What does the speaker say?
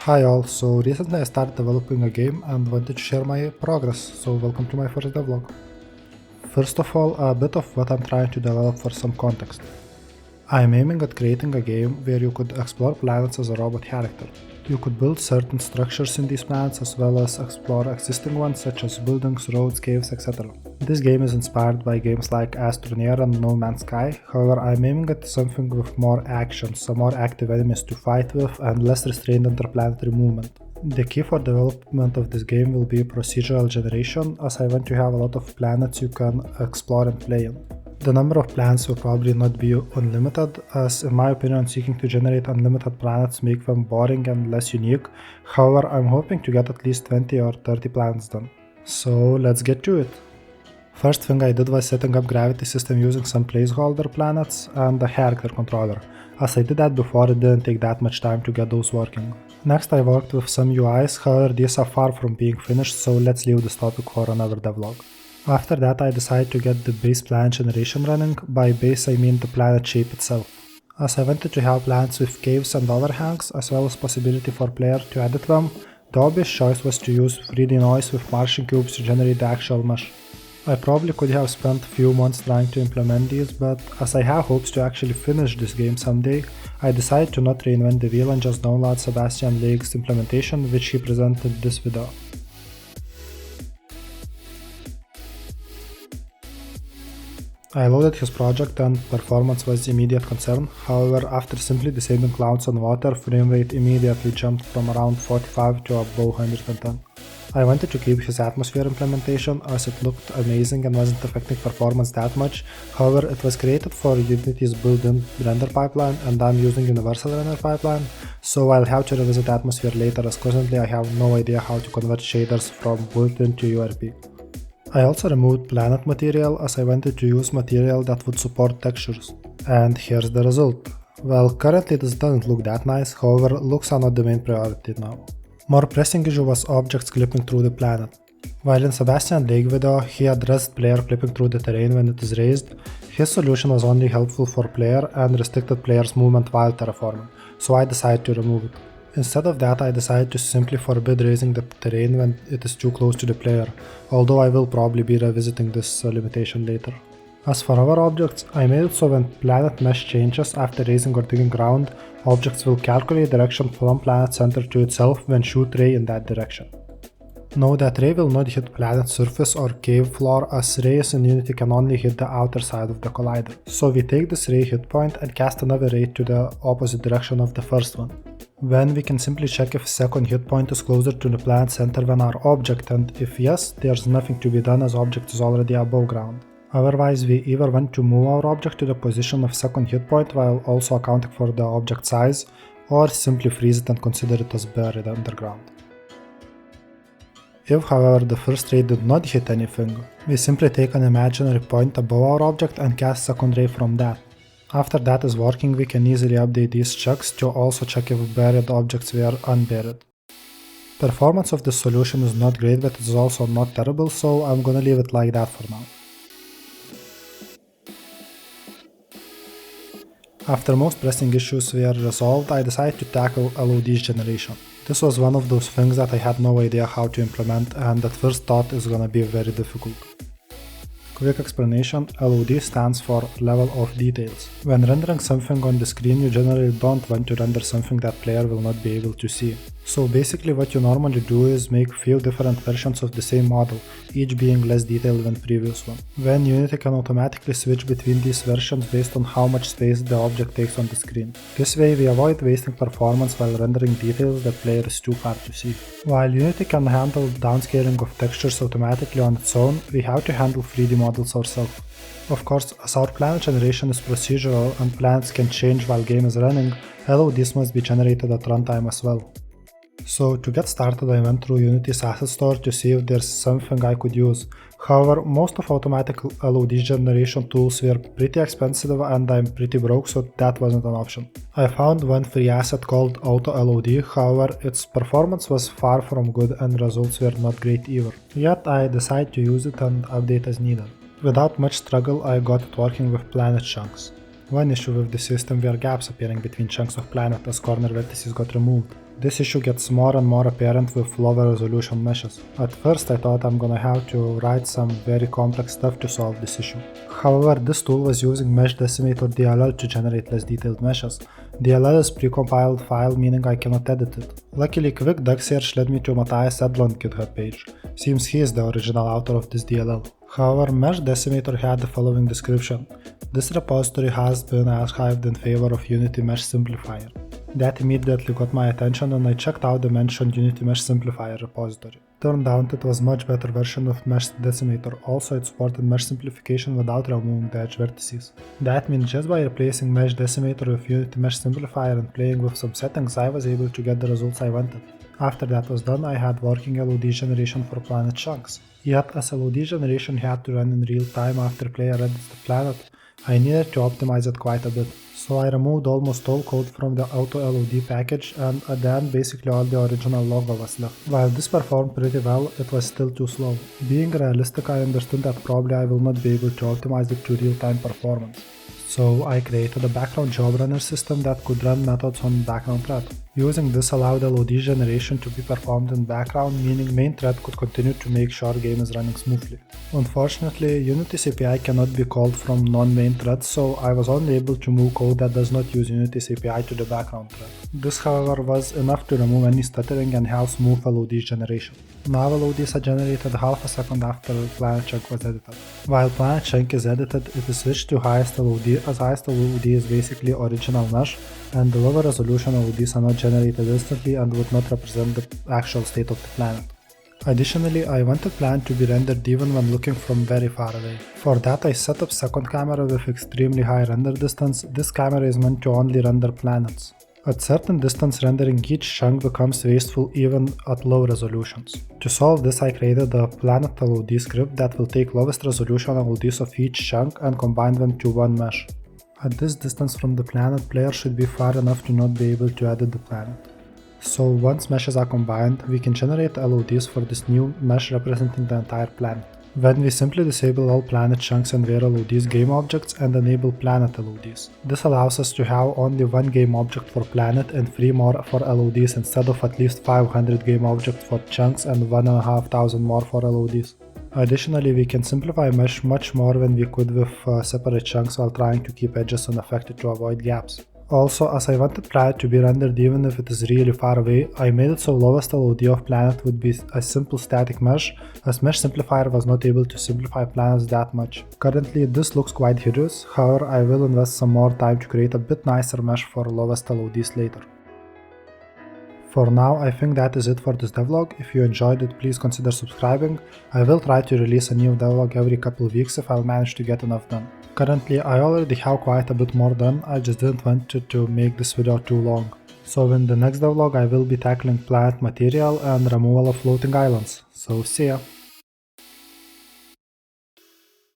Hi all, so recently I started developing a game and wanted to share my progress, so welcome to my first devlog. First of all, a bit of what I'm trying to develop for some context. I'm aiming at creating a game where you could explore planets as a robot character. You could build certain structures in these planets as well as explore existing ones such as buildings, roads, caves, etc. This game is inspired by games like Astroneer and No Man's Sky, however I'm aiming at something with more action, some more active enemies to fight with and less restrained interplanetary movement. The key for development of this game will be procedural generation, as I want to have a lot of planets you can explore and play in. The number of planets will probably not be unlimited, as in my opinion seeking to generate unlimited planets make them boring and less unique. However, I'm hoping to get at least 20 or 30 planets done. So let's get to it. First thing I did was setting up gravity system using some placeholder planets and a character controller. As I did that before, it didn't take that much time to get those working. Next I worked with some UIs, however these are far from being finished, so let's leave this topic for another devlog. After that I decided to get the base planet generation running. By base I mean the planet shape itself, as I wanted to have planets with caves and overhangs as well as possibility for player to edit them. The obvious choice was to use 3D noise with Martian cubes to generate the actual mesh. I probably could have spent a few months trying to implement these, but as I have hopes to actually finish this game someday, I decided to not reinvent the wheel and just download Sebastian Lake's implementation, which he presented this video. I loaded his project and performance was immediate concern. However, after simply disabling clouds on water, frame rate immediately jumped from around 45 to above 110. I wanted to keep his atmosphere implementation as it looked amazing and wasn't affecting performance that much. However, it was created for Unity's built-in render pipeline and I'm using Universal Render Pipeline, so I'll have to revisit atmosphere later as currently I have no idea how to convert shaders from built-in to URP. I also removed planet material as I wanted to use material that would support textures. And here's the result. Well, currently this doesn't look that nice, however looks are not the main priority now. More pressing issue was objects clipping through the planet. While in Sebastian Lake video he addressed player clipping through the terrain when it is raised, his solution was only helpful for player and restricted player's movement while terraforming, so I decided to remove it. Instead of that I decided to simply forbid raising the terrain when it is too close to the player, although I will probably be revisiting this limitation later. As for other objects, I made it so when planet mesh changes after raising or digging ground, objects will calculate direction from planet center to itself when shoot ray in that direction. Note that ray will not hit planet surface or cave floor, as rays in Unity can only hit the outer side of the collider. So we take this ray hit point and cast another ray to the opposite direction of the first one. Then we can simply check if second hit point is closer to the planet center than our object, and if yes, there's nothing to be done as object is already above ground. Otherwise we either want to move our object to the position of second hit point while also accounting for the object size, or simply freeze it and consider it as buried underground. If however the first ray did not hit anything, we simply take an imaginary point above our object and cast second ray from that. After that is working, we can easily update these checks to also check if buried objects were unburied. Performance of this solution is not great, but it is also not terrible, so I'm gonna leave it like that for now. After most pressing issues were resolved, I decided to tackle LOD's generation. This was one of those things that I had no idea how to implement and at first thought is gonna be very difficult. Quick explanation, LOD stands for Level of Details. When rendering something on the screen, you generally don't want to render something that player will not be able to see. So basically what you normally do is make few different versions of the same model, each being less detailed than previous one. Then Unity can automatically switch between these versions based on how much space the object takes on the screen. This way we avoid wasting performance while rendering details that player is too far to see. While Unity can handle downscaling of textures automatically on its own, we have to handle 3D models ourselves. Of course, as our planet generation is procedural and planets can change while game is running, LODs must be generated at runtime as well. So to get started I went through Unity's asset store to see if there's something I could use. However, most of automatic LOD generation tools were pretty expensive and I'm pretty broke, so that wasn't an option. I found one free asset called Auto LOD, however its performance was far from good and results were not great either. Yet I decided to use it and update as needed. Without much struggle I got it working with planet chunks. One issue with the system were gaps appearing between chunks of planet as corner vertices got removed. This issue gets more and more apparent with lower resolution meshes. At first I thought I'm gonna have to write some very complex stuff to solve this issue. However, this tool was using Mesh Decimator DLL to generate less detailed meshes. DLL is precompiled file, meaning I cannot edit it. Luckily, quick duck search led me to Matthias Edlund GitHub page. Seems he is the original author of this DLL. However, Mesh Decimator had the following description. This repository has been archived in favor of Unity Mesh Simplifier. That immediately got my attention and I checked out the mentioned Unity Mesh Simplifier repository. Turned out it was a much better version of Mesh Decimator, also it supported mesh simplification without removing the edge vertices. That means just by replacing Mesh Decimator with Unity Mesh Simplifier and playing with some settings, I was able to get the results I wanted. After that was done, I had working LOD generation for planet chunks. Yet as LOD generation had to run in real time after player edits the planet, I needed to optimize it quite a bit. So I removed almost all code from the AutoLOD package and at the end basically all the original logo was left. While this performed pretty well, it was still too slow. Being realistic, I understood that probably I will not be able to optimize it to real-time performance. So I created a background job runner system that could run methods on background thread. Using this allowed LOD generation to be performed in background, meaning main thread could continue to make sure game is running smoothly. Unfortunately, Unity's API cannot be called from non-main threads, so I was only able to move code that does not use Unity's API to the background thread. This, however, was enough to remove any stuttering and have smooth LOD generation. Now LODs are generated half a second after planet chunk was edited. While planet chunk is edited, it is switched to highest LOD, as highest LOD is basically original mesh, and the lower resolution LODs are not generated instantly and would not represent the actual state of the planet. Additionally, I wanted planet to be rendered even when looking from very far away. For that I set up second camera with extremely high render distance. This camera is meant to only render planets. At certain distance, rendering each chunk becomes wasteful even at low resolutions. To solve this, I created a planet LOD script that will take lowest resolution LODs of each chunk and combine them to one mesh. At this distance from the planet, player should be far enough to not be able to edit the planet. So once meshes are combined, we can generate LODs for this new mesh representing the entire planet. Then we simply disable all planet chunks and their LODs game objects and enable planet LODs. This allows us to have only one game object for planet and 3 more for LODs instead of at least 500 game objects for chunks and 1,500 more for LODs. Additionally, we can simplify mesh much more than we could with separate chunks while trying to keep edges unaffected to avoid gaps. Also, as I wanted planet to be rendered even if it is really far away, I made it so lowest LOD of planet would be a simple static mesh, as Mesh Simplifier was not able to simplify planets that much. Currently this looks quite hideous, however I will invest some more time to create a bit nicer mesh for lowest LODs later. For now, I think that is it for this devlog. If you enjoyed it, please consider subscribing. I will try to release a new devlog every couple of weeks if I'll manage to get enough done. Currently, I already have quite a bit more done, I just didn't want to make this video too long. So in the next devlog I will be tackling planet material and removal of floating islands. So see ya!